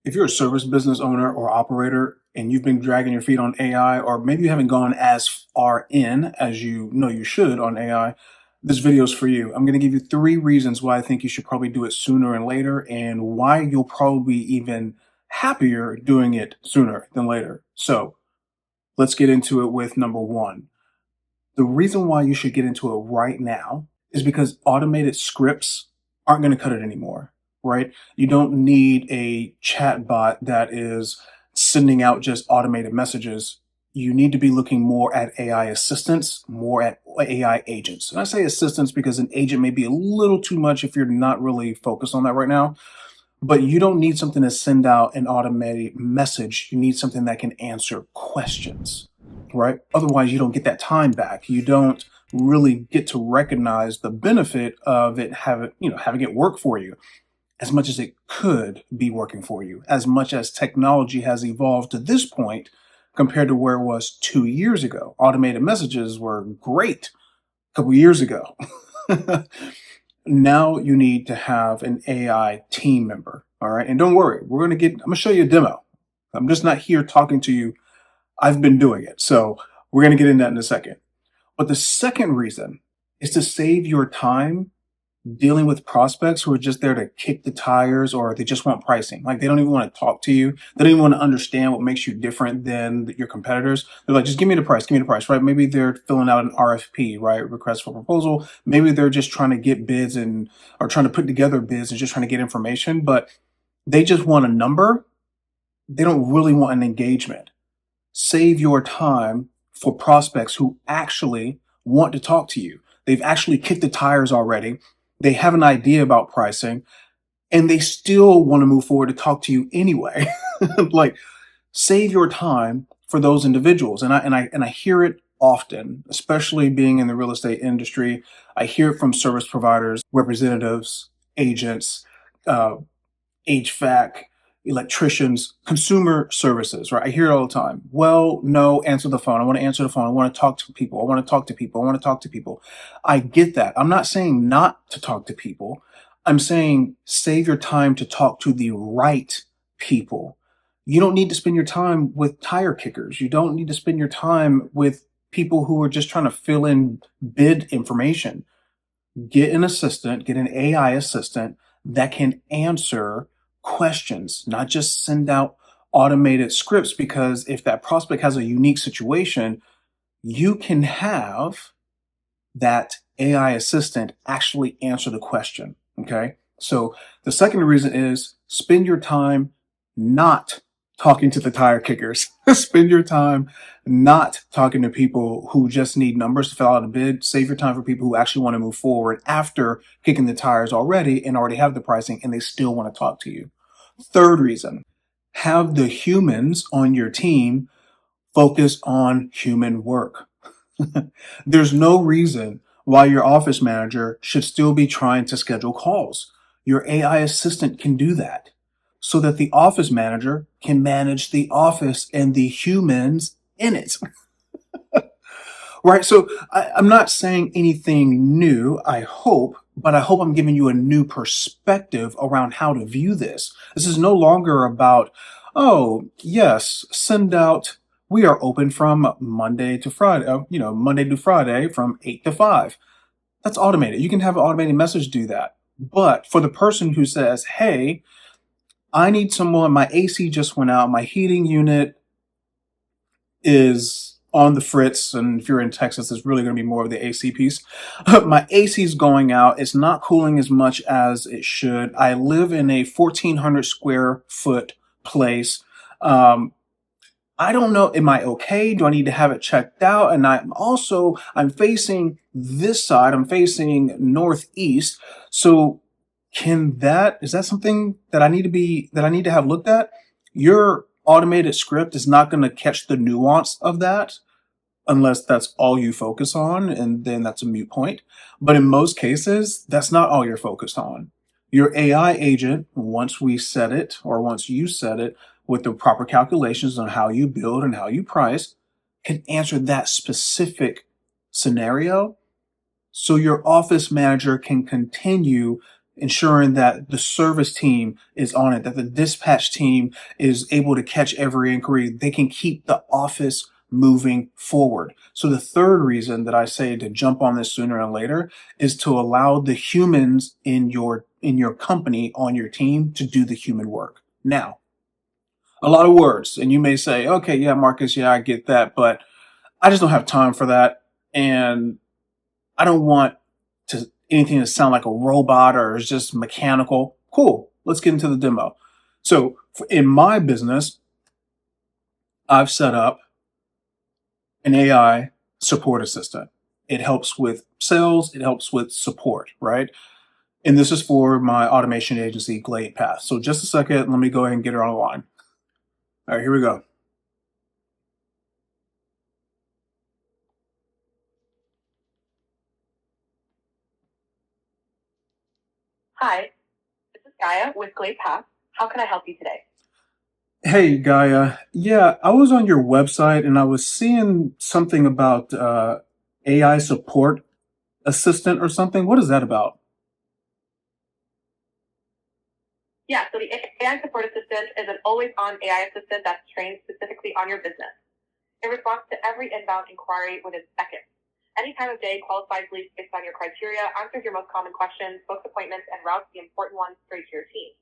If you're a service business owner or operator and you've been dragging your feet on AI, or maybe you haven't gone as far in as you know you should on AI, this video is for you. I'm going to give you 3 reasons why I think you should probably do it sooner and later, and why you'll probably be even happier doing it sooner than later. So let's get into it with number one. The reason why you should get into it right now is because automated scripts aren't going to cut it anymore, right? You don't need a chat bot that is sending out just automated messages. You need to be looking more at AI assistants, more at AI agents. And I say assistants because an agent may be a little too much if you're not really focused on that right now. But you don't need something to send out an automated message. You need something that can answer questions, right? Otherwise, you don't get that time back. You don't really get to recognize the benefit of it having it work for you as much as it could be working for you, as much as technology has evolved to this point compared to where it was 2 years ago. Automated messages were great a couple years ago. Now you need to have an AI team member. All right. And don't worry, I'm going to show you a demo. I'm just not here talking to you. I've been doing it. So we're going to get into that in a second. But the second reason is to save your time dealing with prospects who are just there to kick the tires, or they just want pricing. Like, they don't even want to talk to you. They don't even want to understand what makes you different than your competitors. They're like, just give me the price, right? Maybe they're filling out an RFP, right? Request for proposal. Maybe they're just trying to get bids or trying to put together bids and just trying to get information, but they just want a number. They don't really want an engagement. Save your time for prospects who actually want to talk to you. They've actually kicked the tires already. They have an idea about pricing, and they still want to move forward to talk to you anyway. Like, save your time for those individuals. And I hear it often, especially being in the real estate industry. I hear it from service providers, representatives, agents, HVAC, electricians, consumer services, right? I hear it all the time. Well, no, answer the phone. I want to answer the phone. I want to talk to people. I want to talk to people. I want to talk to people. I get that. I'm not saying not to talk to people. I'm saying save your time to talk to the right people. You don't need to spend your time with tire kickers. You don't need to spend your time with people who are just trying to fill in bid information. Get an assistant, get an AI assistant that can answer questions, not just send out automated scripts. Because if that prospect has a unique situation, you can have that AI assistant actually answer the question. Okay. So the second reason is spend your time not talking to the tire kickers. Spend your time not talking to people who just need numbers to fill out a bid. Save your time for people who actually want to move forward after kicking the tires already and already have the pricing, and they still want to talk to you. Third reason, have the humans on your team focus on human work. There's no reason why your office manager should still be trying to schedule calls. Your AI assistant can do that so that the office manager can manage the office and the humans in it. Right? So I'm not saying anything new, I hope, but I hope I'm giving you a new perspective around how to view this. This is no longer about, oh, yes, send out, we are open from Monday to Friday, Monday to Friday from 8 to 5. That's automated. You can have an automated message do that. But for the person who says, hey, I need someone, my AC just went out, my heating unit is on the fritz, and if you're in Texas, it's really going to be more of the AC piece. My AC is going out. It's not cooling as much as it should. I live in a 1,400 square foot place. I don't know, am I okay? Do I need to have it checked out? And I'm facing this side. I'm facing northeast. So is that something that I need to have looked at? Your automated script is not going to catch the nuance of that unless that's all you focus on, and then that's a moot point. But in most cases, that's not all you're focused on. Your AI agent, once you set it with the proper calculations on how you build and how you price, can answer that specific scenario, so your office manager can continue ensuring that the service team is on it, that the dispatch team is able to catch every inquiry. They can keep the office moving forward. So the third reason that I say to jump on this sooner and later is to allow the humans in your company on your team to do the human work. Now, a lot of words, and you may say, "Okay, yeah, Marcus, yeah, I get that, but I just don't have time for that, and I don't want to anything to sound like a robot or is just mechanical." Cool. Let's get into the demo. So in my business, I've set up an AI support assistant. It helps with sales. It helps with support, right? And this is for my automation agency, Glade Path. So just a second, let me go ahead and get her on the line. All right, here we go. Hi, this is Gaia with Glade Path. How can I help you today? Hey, Gaia. Yeah, I was on your website and I was seeing something about AI support assistant or something. What is that about? Yeah, so the AI support assistant is an always-on AI assistant that's trained specifically on your business. It responds to every inbound inquiry within seconds. Any time of day qualifies leads based on your criteria, answers your most common questions, books appointments, and routes the important ones straight to your team.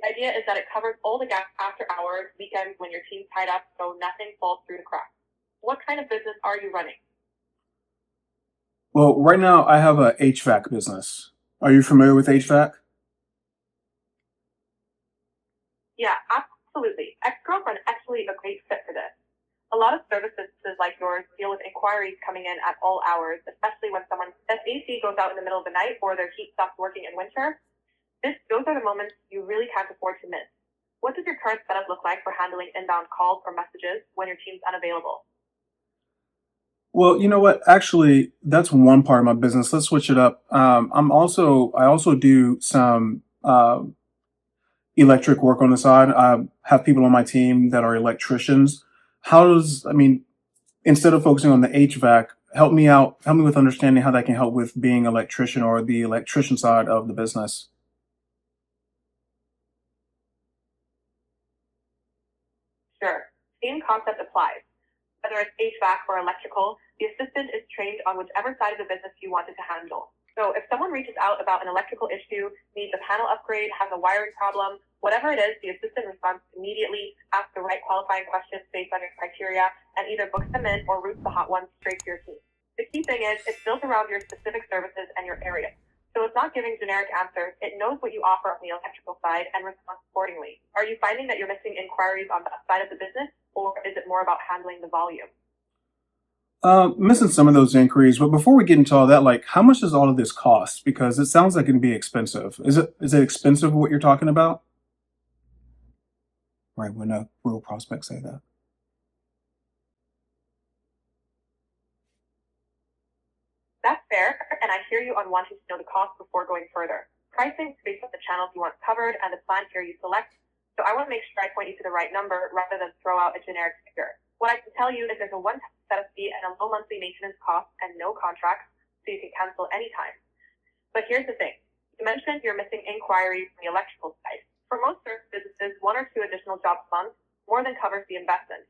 The idea is that it covers all the gaps after hours, weekends when your team's tied up, so nothing falls through the cracks. What kind of business are you running? Well, right now I have a HVAC business. Are you familiar with HVAC? Yeah, absolutely. Ex-girlfriend actually a great fit for this. A lot of service businesses like yours deal with inquiries coming in at all hours, especially when someone's AC goes out in the middle of the night or their heat stops working in winter. Those are the moments you really can't afford to miss. What does your current setup look like for handling inbound calls or messages when your team's unavailable? Well, you know what? Actually, that's one part of my business. Let's switch it up. I also do some electric work on the side. I have people on my team that are electricians. I mean, instead of focusing on the HVAC, help me with understanding how that can help with being an electrician or the electrician side of the business. Sure. Same concept applies. Whether it's HVAC or electrical, the assistant is trained on whichever side of the business you want it to handle. So if someone reaches out about an electrical issue, needs a panel upgrade, has a wiring problem, whatever it is, the assistant responds immediately, asks the right qualifying questions based on your criteria, and either books them in or routes the hot ones straight to your team. The key thing is it's built around your specific services and your area. So it's not giving generic answers. It knows what you offer on the electrical side and responds accordingly. Are you finding that you're missing inquiries on that side of the business, or is it more about handling the volume? Missing some of those inquiries, but before we get into all that, like, how much does all of this cost? Because it sounds like it can be expensive. Is it expensive what you're talking about? Right, when a real prospect say that. That's fair, and I hear you on wanting to know the cost before going further. Pricing is based on the channels you want covered and the plan here you select, so I want to make sure I point you to the right number rather than throw out a generic figure. What I can tell you is there's a one-time setup fee and a low monthly maintenance cost and no contracts, so you can cancel anytime. But here's the thing. You mentioned you're missing inquiries from the electrical side. For most service businesses, one or two additional jobs a month more than covers the investment.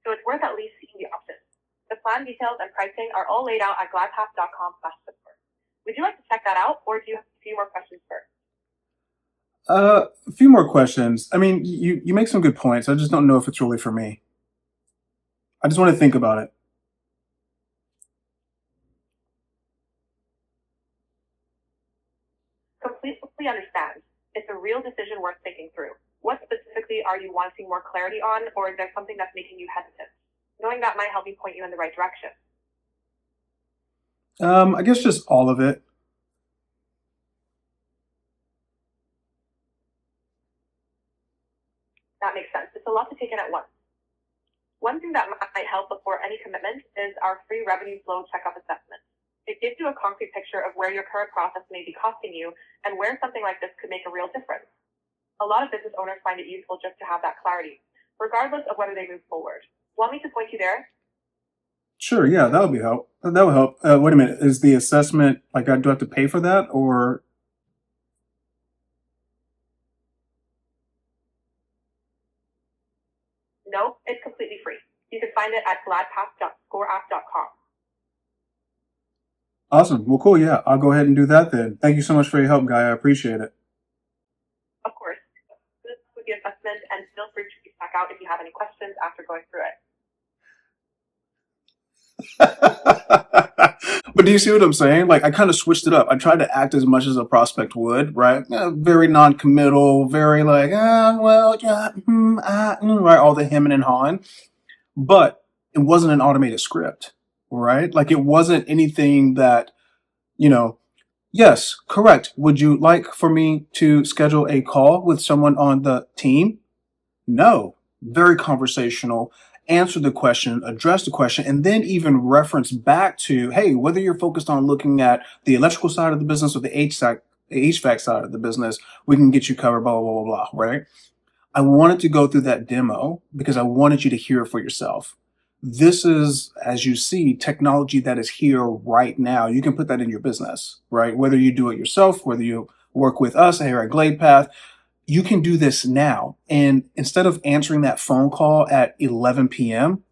So it's worth at least seeing the options. The plan details and pricing are all laid out at gladpath.com/support. Would you like to check that out, or do you have a few more questions first? A few more questions. I mean, you make some good points. I just don't know if it's really for me. I just want to think about it. Completely understand. It's a real decision worth thinking through. What specifically are you wanting more clarity on, or is there something that's making you hesitant? Knowing that might help me point you in the right direction. I guess just all of it. That makes sense. It's a lot to take in at once. One thing that might help before any commitment is our free revenue flow checkup assessment. It gives you a concrete picture of where your current process may be costing you and where something like this could make a real difference. A lot of business owners find it useful just to have that clarity, regardless of whether they move forward. Want me to point you there? Sure, yeah, that would be help. That would help. Wait a minute, is the assessment like do I have to pay for that or? No, it's completely free. You can find it at gladpath.scoreapp.com. Awesome. Well, cool. Yeah, I'll go ahead and do that then. Thank you so much for your help, Guy. I appreciate it. Of course, this was the assessment, and feel free to reach back out if you have any questions after going through it. But do you see what I'm saying? Like, I kind of switched it up. I tried to act as much as a prospect would, right? Very non-committal, very like, well, yeah, right? All the hemming and hawing. But it wasn't an automated script, right? Like, it wasn't anything that, you know, yes, correct. Would you like for me to schedule a call with someone on the team? No, very conversational. Answer the question, address the question, and then even reference back to, hey, whether you're focused on looking at the electrical side of the business or the HVAC side of the business, we can get you covered, blah, blah, blah, blah, right? I wanted to go through that demo because I wanted you to hear it for yourself. This is, as you see, technology that is here right now. You can put that in your business, right? Whether you do it yourself, whether you work with us here at GladePath, you can do this now. And instead of answering that phone call at 11 p.m.,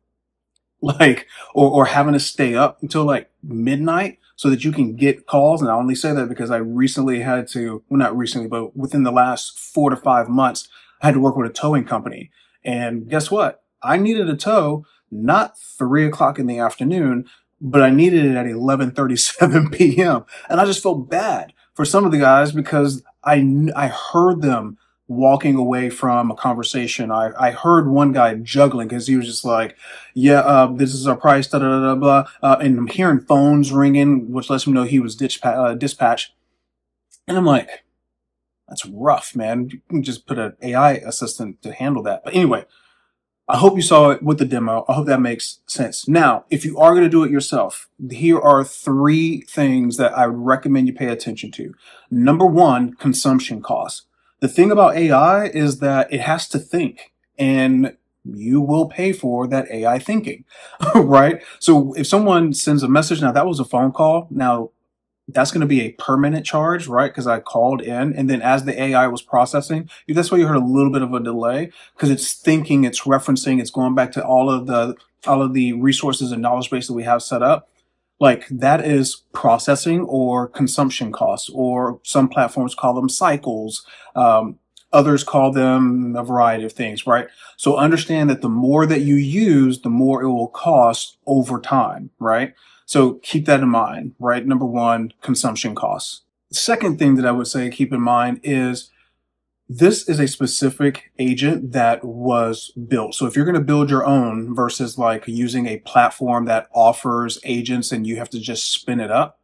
like, or having to stay up until like midnight so that you can get calls. And I only say that because I recently had to, well, not recently, but within the last 4 to 5 months, I had to work with a towing company. And guess what? I needed a tow, not 3 o'clock in the afternoon, but I needed it at 11:37 p.m. And I just felt bad for some of the guys because I heard them walking away from a conversation. I heard one guy juggling because he was just like, yeah, this is our price, da da da blah. And I'm hearing phones ringing, which lets me know he was dispatched. And I'm like, that's rough, man. You can just put an AI assistant to handle that. But anyway, I hope you saw it with the demo. I hope that makes sense. Now, if you are going to do it yourself, here are 3 things that I would recommend you pay attention to. Number 1, consumption costs. The thing about AI is that it has to think, and you will pay for that AI thinking, right? So if someone sends a message, now that was a phone call. Now that's going to be a permanent charge, right? Because I called in, and then as the AI was processing, that's why you heard a little bit of a delay because it's thinking, it's referencing, it's going back to all of the resources and knowledge base that we have set up. Like that is processing or consumption costs, or some platforms call them cycles. Others call them a variety of things, right? So understand that the more that you use, the more it will cost over time, right? So keep that in mind, right? Number 1, consumption costs. The second thing that I would say keep in mind is this is a specific agent that was built. So if you're going to build your own versus like using a platform that offers agents and you have to just spin it up,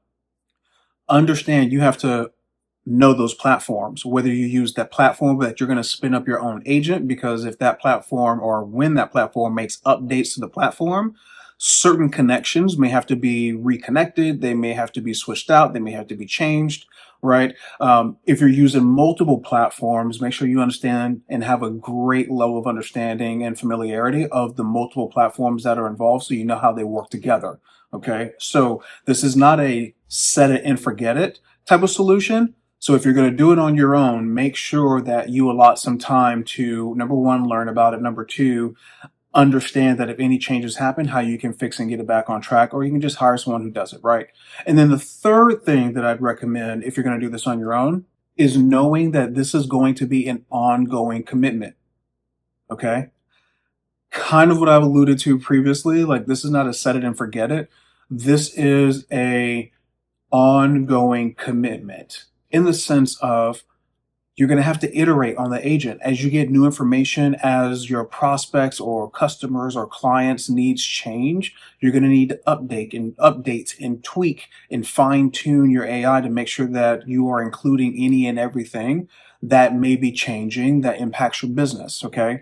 understand you have to know those platforms, whether you use that platform that you're going to spin up your own agent, because if that platform or when that platform makes updates to the platform, certain connections may have to be reconnected. They may have to be switched out. They may have to be changed, right? If you're using multiple platforms, make sure you understand and have a great level of understanding and familiarity of the multiple platforms that are involved so you know how they work together, okay? So this is not a set it and forget it type of solution. So if you're going to do it on your own, make sure that you allot some time to, number 1, learn about it. Number 2, understand that if any changes happen, how you can fix and get it back on track, or you can just hire someone who does it, right? And then the third thing that I'd recommend if you're going to do this on your own is knowing that this is going to be an ongoing commitment, okay? Kind of what I've alluded to previously, like this is not a set it and forget it. This is a ongoing commitment in the sense of you're going to have to iterate on the agent as you get new information, as your prospects or customers or clients' needs change. You're going to need to update and tweak and fine tune your AI to make sure that you are including any and everything that may be changing that impacts your business. Okay.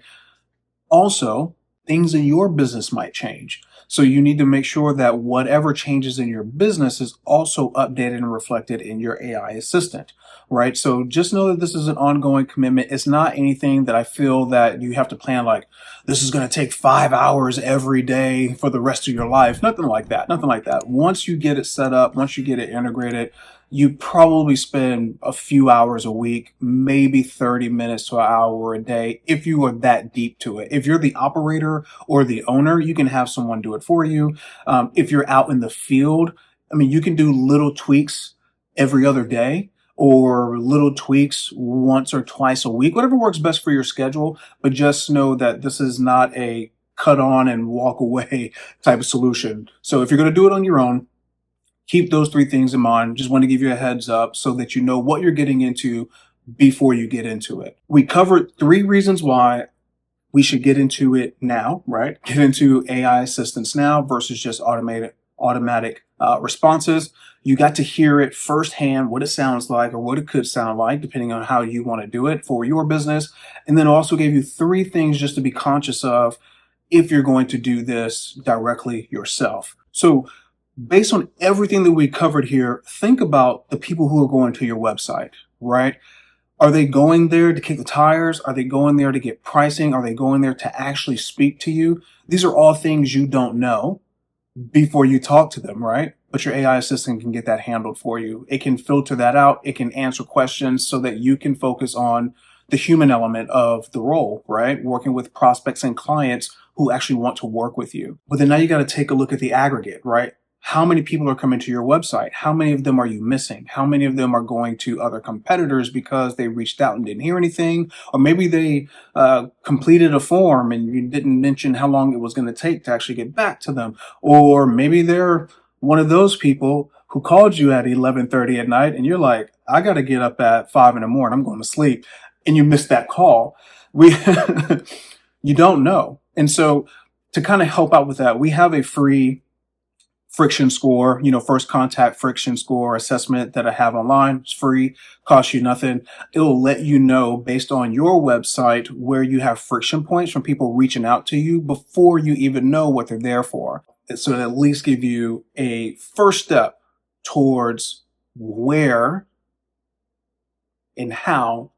Also, things in your business might change. So you need to make sure that whatever changes in your business is also updated and reflected in your AI assistant, right? So just know that this is an ongoing commitment. It's not anything that I feel that you have to plan like, this is going to take 5 hours every day for the rest of your life. Nothing like that. Nothing like that. Once you get it set up, once you get it integrated, you probably spend a few hours a week, maybe 30 minutes to an hour a day, if you are that deep to it. If you're the operator or the owner, you can have someone do it for you. If you're out in the field, I mean, you can do little tweaks every other day or little tweaks once or twice a week, whatever works best for your schedule. But just know that this is not a cut on and walk away type of solution. So if you're going to do it on your own, keep those three things in mind. Just want to give you a heads up so that you know what you're getting into before you get into it. We covered 3 reasons why we should get into it now, right? Get into AI assistance now versus just automatic responses. You got to hear it firsthand, what it sounds like or what it could sound like, depending on how you want to do it for your business. And then also gave you 3 things just to be conscious of if you're going to do this directly yourself. So based on everything that we covered here, think about the people who are going to your website, right? Are they going there to kick the tires? Are they going there to get pricing? Are they going there to actually speak to you? These are all things you don't know before you talk to them, right? But your AI assistant can get that handled for you. It can filter that out. It can answer questions so that you can focus on the human element of the role, right? Working with prospects and clients who actually want to work with you. But then now you got to take a look at the aggregate, right? How many people are coming to your website? How many of them are you missing? How many of them are going to other competitors because they reached out and didn't hear anything? Or maybe they completed a form and you didn't mention how long it was going to take to actually get back to them. Or maybe they're one of those people who called you at 11:30 at night and you're like, I got to get up at 5 in the morning. I'm going to sleep. And you missed that call. You don't know. And so to kind of help out with that, we have a free friction score, first contact friction score assessment that I have online. It's free, costs you nothing. It'll let you know based on your website where you have friction points from people reaching out to you before you even know what they're there for. So it'll at least give you a first step towards where and how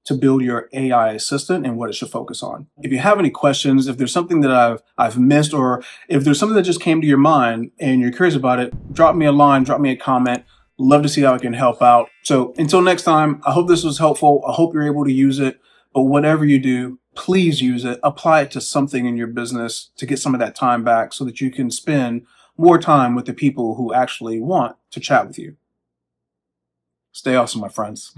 to build your AI assistant and what it should focus on. If you have any questions, if there's something that I've missed, or if there's something that just came to your mind and you're curious about it, drop me a line, drop me a comment. Love to see how I can help out. So until next time, I hope this was helpful. I hope you're able to use it. But whatever you do, please use it. Apply it to something in your business to get some of that time back so that you can spend more time with the people who actually want to chat with you. Stay awesome, my friends.